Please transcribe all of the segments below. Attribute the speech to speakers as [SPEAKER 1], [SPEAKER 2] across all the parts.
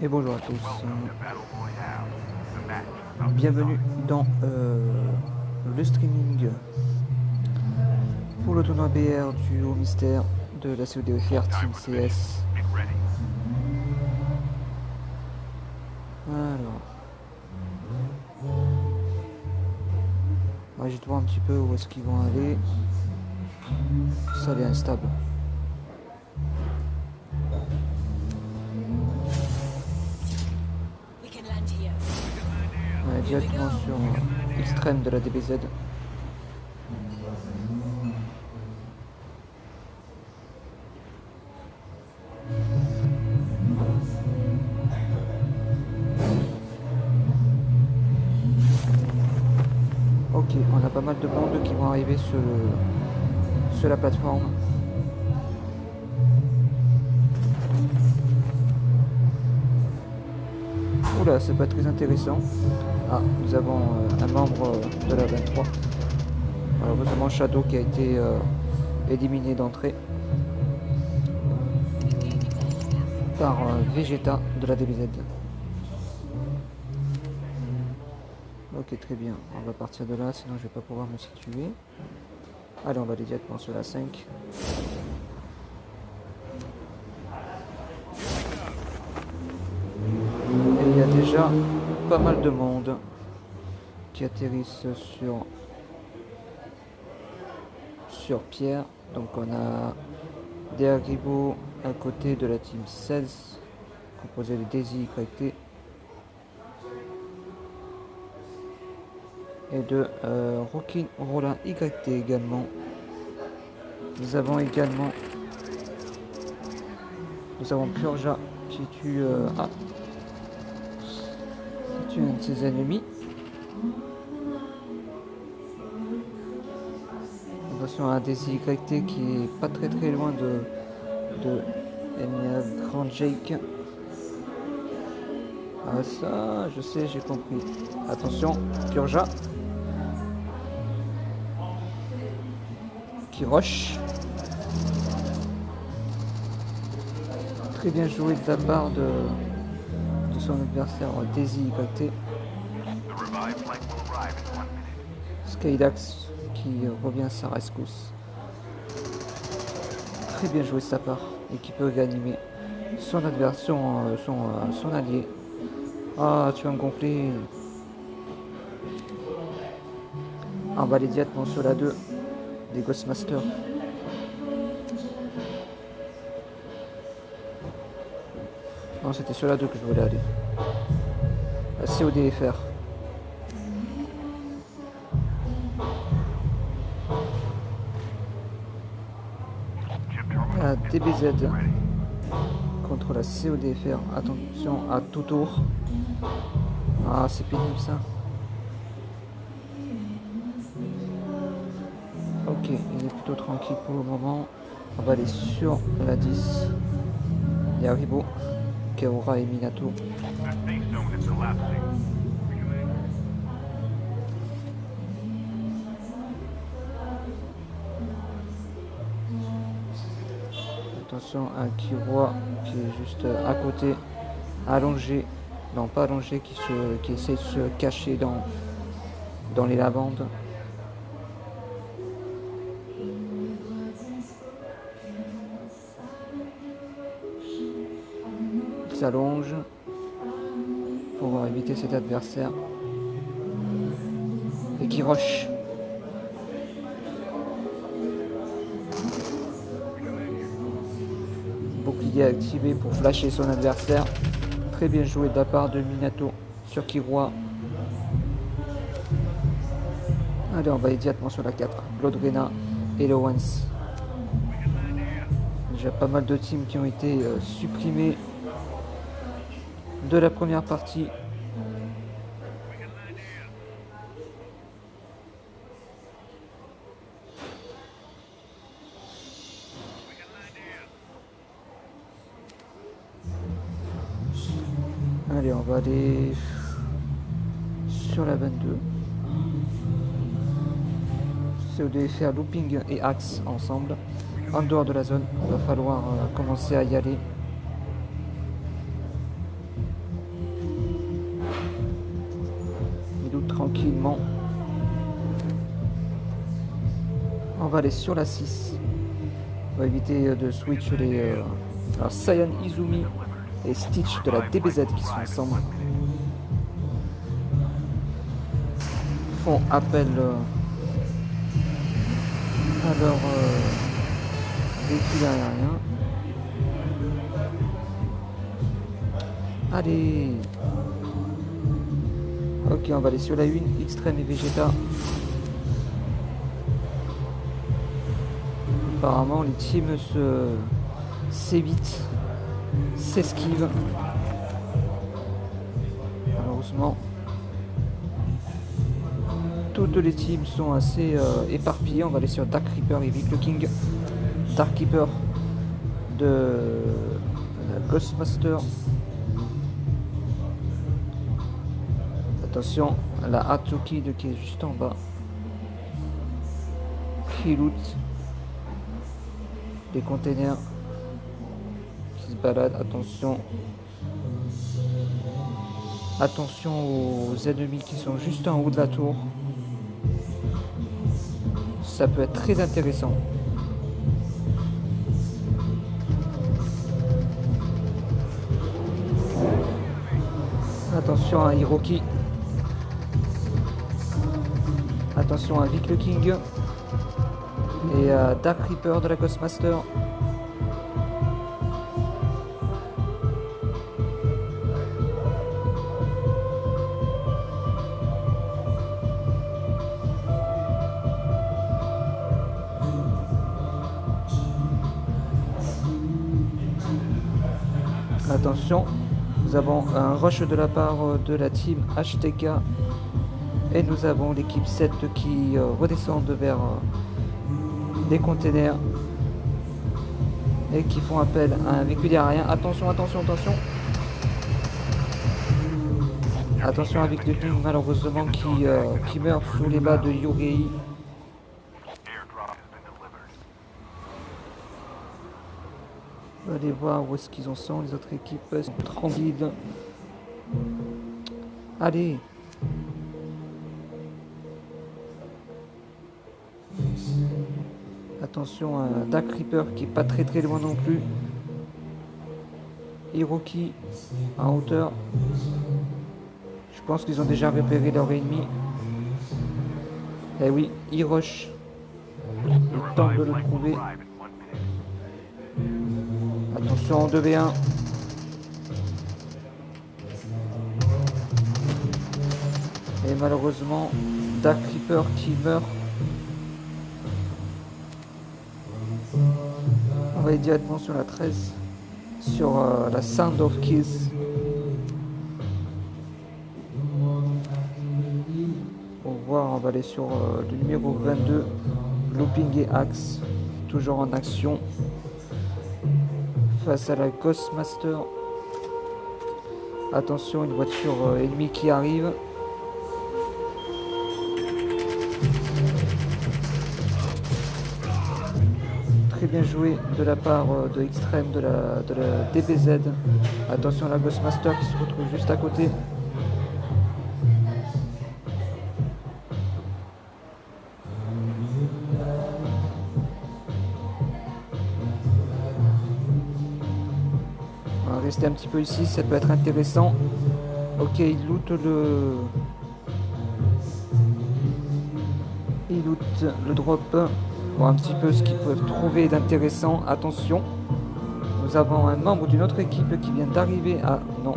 [SPEAKER 1] Et bonjour à tous, bienvenue dans le streaming pour le tournoi BR du Haut Mystère de la CODFR Team CS. Alors, je vais voir un petit peu où est-ce qu'ils vont aller. Ça a l'air instable. On est directement sur l'extrême de la DBZ. Ok, on a pas mal de bandes qui vont arriver sur la plateforme. Oula, c'est pas très intéressant. Ah, nous avons un membre de la 23. Malheureusement, Shadow qui a été éliminé d'entrée par Vegeta de la DBZ. Ok, très bien. On va partir de là, sinon je vais pas pouvoir me situer. Allez, on va aller directement sur la 5. Et il y a déjà pas mal de monde qui atterrissent sur Pierre. Donc on a des Haribo à côté de la team 16, composé de Daisy YT et de Rockin Rollin YT également. Nous avons Purja qui tue un de ses ennemis. Attention à un Daisy YT qui est pas très loin de Grand Jake. Ah ça, je sais, j'ai compris. Attention, Purja qui rush. Très bien joué de la part de son adversaire Daisy YT. Skydax qui revient à sa rescousse. Très bien joué de sa part et qui peut réanimer son adversaire, son allié. Ah, tu as un gonflé. On va aller directement sur la 2 des Ghostmasters. Non, c'était sur la 2 que je voulais aller. La CODFR. La DBZ contre la CODFR. Attention à tout tour. Ah, c'est pénible ça. Ok, il est plutôt tranquille pour le moment. On va aller sur la 10. Il y a Haribo, Kaora et Minato. Attention à Kiroa qui est juste à côté, allongé, non pas allongé, qui essaie de se cacher dans les lavandes. Il s'allonge pour éviter cet adversaire et qui rush. Bouclier activé pour flasher son adversaire. Très bien joué de la part de Minato sur Kiroa. Allez, on va aller directement sur la 4. Bloodrena et Lowens. Déjà pas mal de teams qui ont été supprimés de la première partie. Allez, on va aller sur la 22. Si vous devez faire looping et axe ensemble, en dehors de la zone, il va falloir commencer à y aller. Il loot tranquillement. On va aller sur la 6. On va éviter de switch les... alors Saiyan Izumi et Stitch de la DBZ qui sont ensemble. Font appel à leur véhicule aérien. Allez. Ok, on va aller sur la 1, Extrême et Vegeta. Apparemment les teams s'évitent, s'esquivent. Malheureusement, toutes les teams sont assez éparpillées. On va aller sur Dark Reaper et Vic le King. Dark Reaper de la Ghostmaster. Attention, la Hatsuki qui est juste en bas. Qui loot les containers qui se baladent. Attention. Attention aux ennemis qui sont juste en haut de la tour. Ça peut être très intéressant. Attention à Hiroki. Attention à Vic le King. Et à Dark Reaper de la Ghostmaster. Attention, nous avons un rush de la part de la team HTK et nous avons l'équipe 7 qui redescendent vers des containers et qui font appel à un véhicule aérien. Attention, attention, attention. Attention avec le King malheureusement qui meurt sous les bas de Yurei. On va aller voir où est-ce qu'ils en sont, les autres équipes sont tranquilles. Allez. Attention à Dark Reaper qui est pas très loin non plus. Hiroki en hauteur. Je pense qu'ils ont déjà repéré leur ennemi. Eh oui, il rush. Il tente de le trouver. Attention en 2v1. Et malheureusement, Dark Reaper qui meurt. On va aller directement sur la 13. Sur la Sound of Kiss. Pour voir, on va aller sur le numéro 22. Looping et Axe. Toujours en action. Face à la Ghostmaster. Attention, une voiture ennemie qui arrive. Très bien joué de la part de Extreme de la DBZ. Attention à la Ghostmaster qui se retrouve juste à côté. On va rester un petit peu ici, ça peut être intéressant. Ok, il loot le drop. Voir un petit peu ce qu'ils peuvent trouver d'intéressant. Attention, nous avons un membre d'une autre équipe qui vient d'arriver à... Non,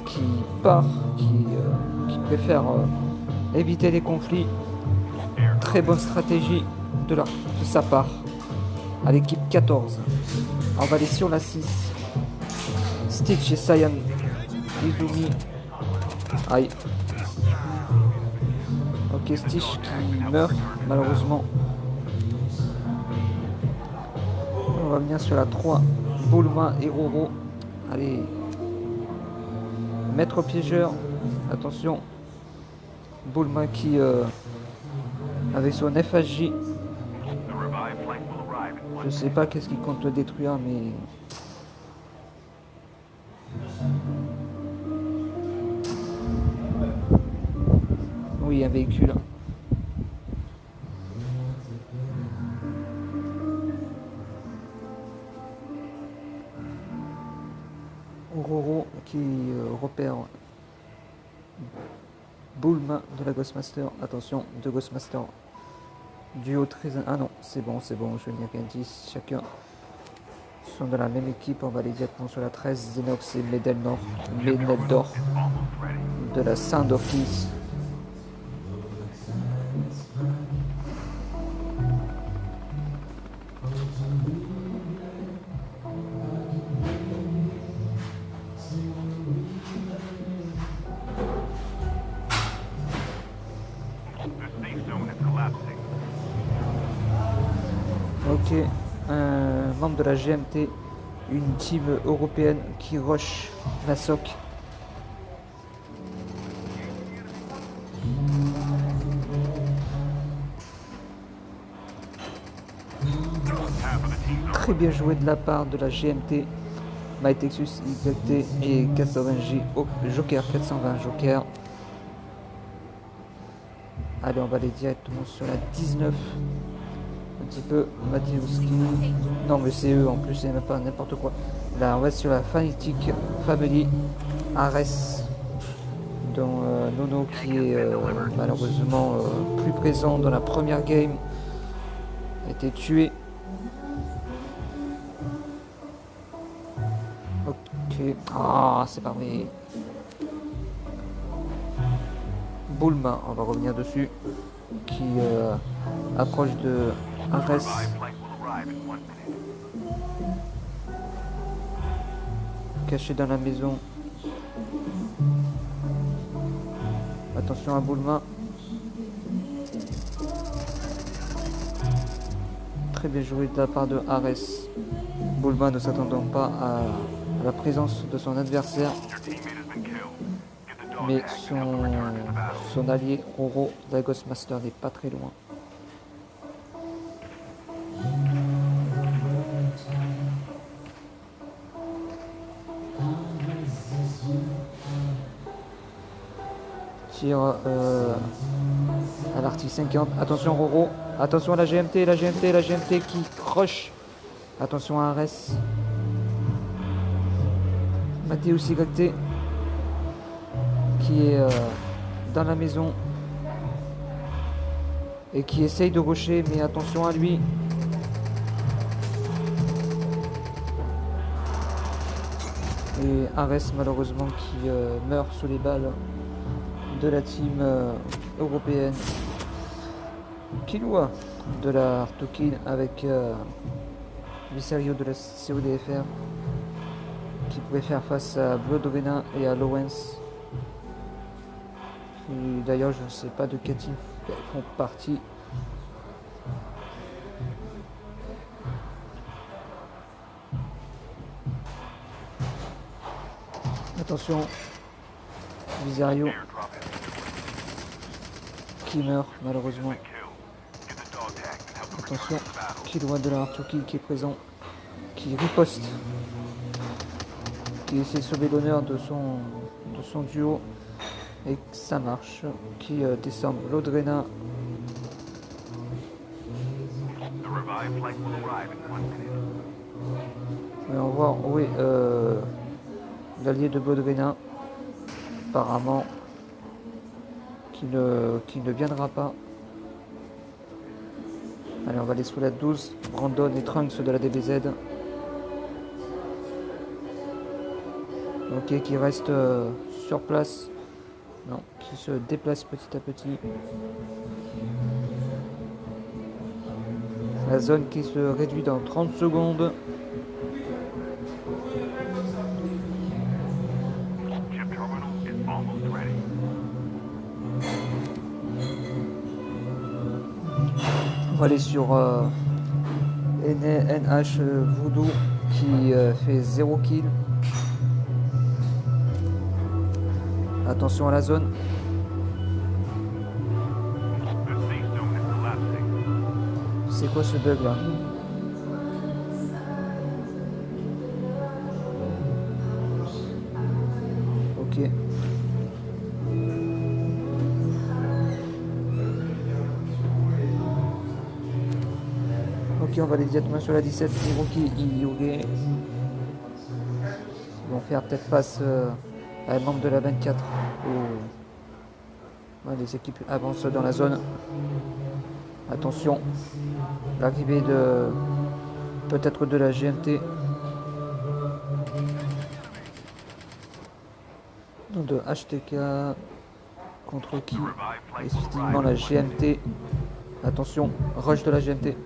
[SPEAKER 1] qui part, qui préfère éviter les conflits. Très bonne stratégie de sa part. À l'équipe 14. On va aller sur la 6. Stitch et Saiyan Izumi. Aïe. Ok, Stitch qui meurt malheureusement. On va venir sur la 3. Bulma et Roro. Allez. Maître piégeur. Attention. Bulma qui avec son FHJ. Je sais pas qu'est-ce qu'il compte détruire, mais... Oui, un véhicule. Aurora qui repère Bulma de la Ghostmaster. Attention, deux Ghostmaster. Duo très... Ah non, c'est bon, je n'ai rien dit. Chacun sont de la même équipe. On va aller directement sur la 13. Xenox et Medeldor de la Saint-Dorkis. Ok, un membre de la GMT, une team européenne qui rush la SOC. Très bien joué de la part de la GMT, MyTexus YT et 420J Joker, 420 Joker. Allez, on va aller directement sur la 19. Un petit peu Mateuski. Non, mais c'est eux en plus, c'est même pas n'importe quoi. Là, on va sur la Fanatic Family Ares, dont Nono qui est malheureusement plus présent dans la première game, a été tué. Ok. Ah, c'est pas vrai. Bulma, on va revenir dessus, qui approche de Ares. Caché dans la maison. Attention à Bulma. Très bien joué de la part de Ares. Bulma ne s'attendant pas à la présence de son adversaire. Mais son allié Roro, la Ghostmaster, n'est pas très loin. Tire à l'article 50. Attention Roro. Attention à la GMT qui croche. Attention à Ares. Mateusz YT qui est dans la maison et qui essaye de rusher, mais attention à lui. Et Ares malheureusement qui meurt sous les balles de la team européenne. Killua de la Artokin avec Visario de la CODFR qui pouvait faire face à Bloodrena et à Lowens. D'ailleurs, je ne sais pas de quel team ils font partie. Attention, Visario qui meurt malheureusement. Attention, Killua de la Artokin qui est présent, qui riposte, qui essaie de sauver l'honneur de son duo. Et ça marche, qui descend Bloodrena. Et on voit, oui, l'allié de Bloodrena, apparemment, qui ne viendra pas. Allez, on va aller sous la 12, Brandon et Trunks de la DBZ. Ok, qui reste sur place. Non, qui se déplace petit à petit. La zone qui se réduit dans 30 secondes. On va aller sur NH Voodoo qui fait 0 kill. Attention à la zone. C'est quoi ce bug là? Ok. Ok, on va aller directement sur la 17. Hiroki Hyuga. Ils vont faire peut-être passe à un membre de la 24. Ouais, les équipes avancent dans la zone. Attention. L'arrivée de peut-être de la GMT. De HTK contre qui? Effectivement la GMT. Attention, rush de la GMT.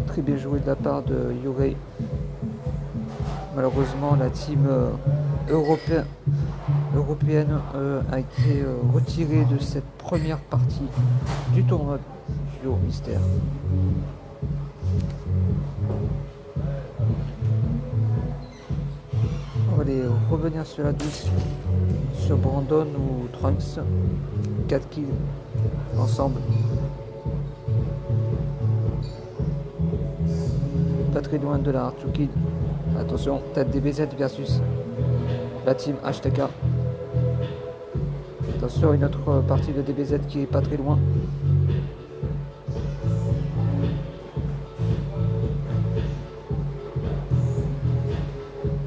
[SPEAKER 1] Très bien joué de la part de Yurei. Malheureusement la team européenne a été retirée de cette première partie du tournoi Duo Mystère. On va aller revenir sur la 12 sur Brandon ou Trunks. 4 kills ensemble. Pas très loin de la Hartuki. Attention, tête DBZ versus la team HTK. Attention, une autre partie de DBZ qui est pas très loin.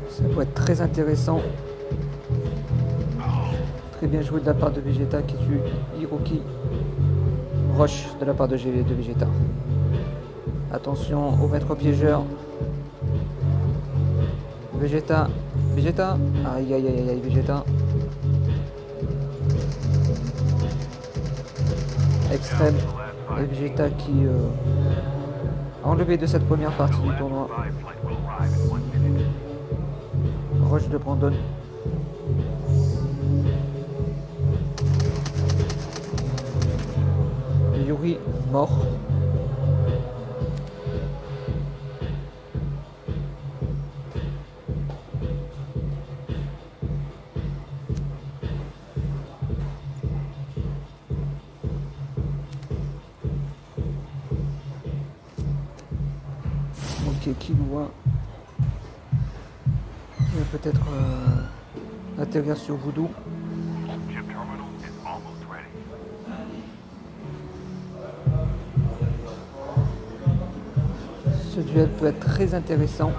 [SPEAKER 1] Ça peut être très intéressant. Très bien joué de la part de Vegeta qui tue Hiroki. Rush de la part de Vegeta. Attention au maître piégeur. Vegeta. Aïe aïe aïe aïe Vegeta. Extrême. Et Vegeta qui a enlevé de cette première partie du tournoi. Rush de Brandon. Yuri mort. Ok, Killua. Il va peut-être atterrir sur Voodoo. Ce duel peut être très intéressant.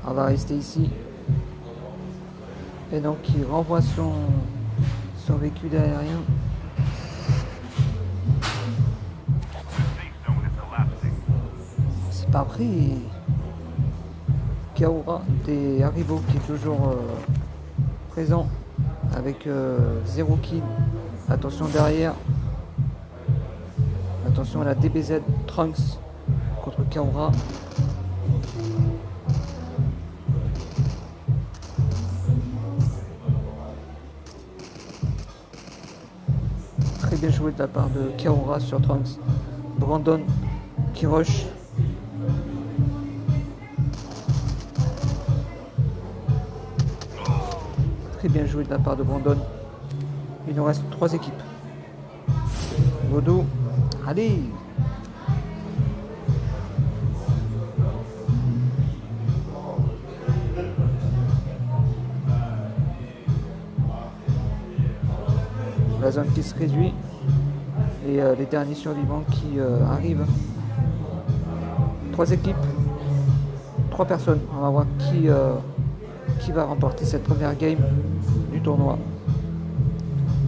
[SPEAKER 1] On va rester ici. Et donc il renvoie son véhicule aérien. C'est pas pris. Kaora des Haribo qui est toujours présent avec 0 kill. Attention derrière. Attention à la DBZ Trunks contre Kaora. Très bien joué de la part de Kaora sur Trunks. Brandon qui rush. Très bien joué de la part de Brandon. Il nous reste 3 équipes. Voodoo. Allez! La zone qui se réduit. Et les derniers survivants qui arrivent. 3 équipes. 3 personnes. On va voir qui va remporter cette première game du tournoi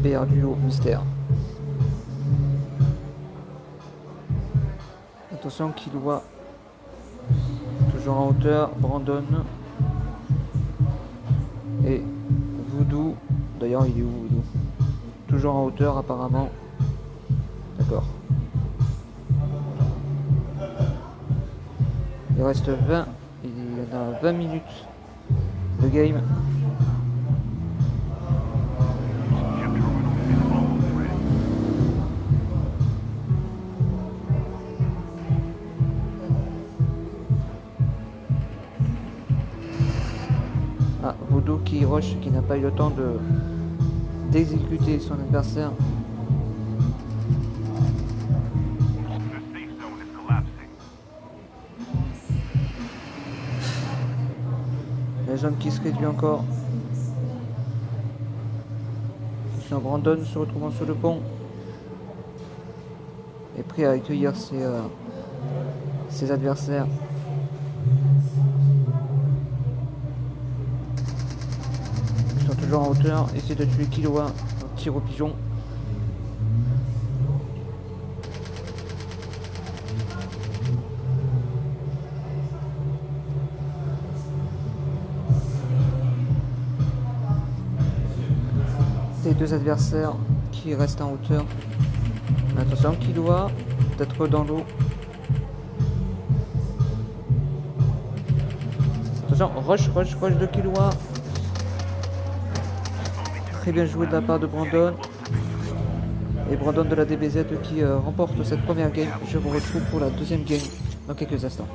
[SPEAKER 1] BR Duo Mystère. Attention Killua toujours en hauteur, Brandon et Voodoo. D'ailleurs il est où Voodoo? Toujours en hauteur apparemment. D'accord. Il reste 20. Il y en a 20 minutes de game. Ah, Voodoo qui rush, qui n'a pas eu le temps d'exécuter son adversaire. La zone qui se réduit encore. Brandon se retrouvant sur le pont est prêt à accueillir ses adversaires. Ils sont toujours en hauteur, essayer de tuer Killua, tir au pigeon. Les deux adversaires qui restent en hauteur. Attention, Killua, peut-être dans l'eau. Attention, rush de Killua. Très bien joué de la part de Brandon. Et Brandon de la DBZ qui remporte cette première game. Je vous retrouve pour la deuxième game dans quelques instants.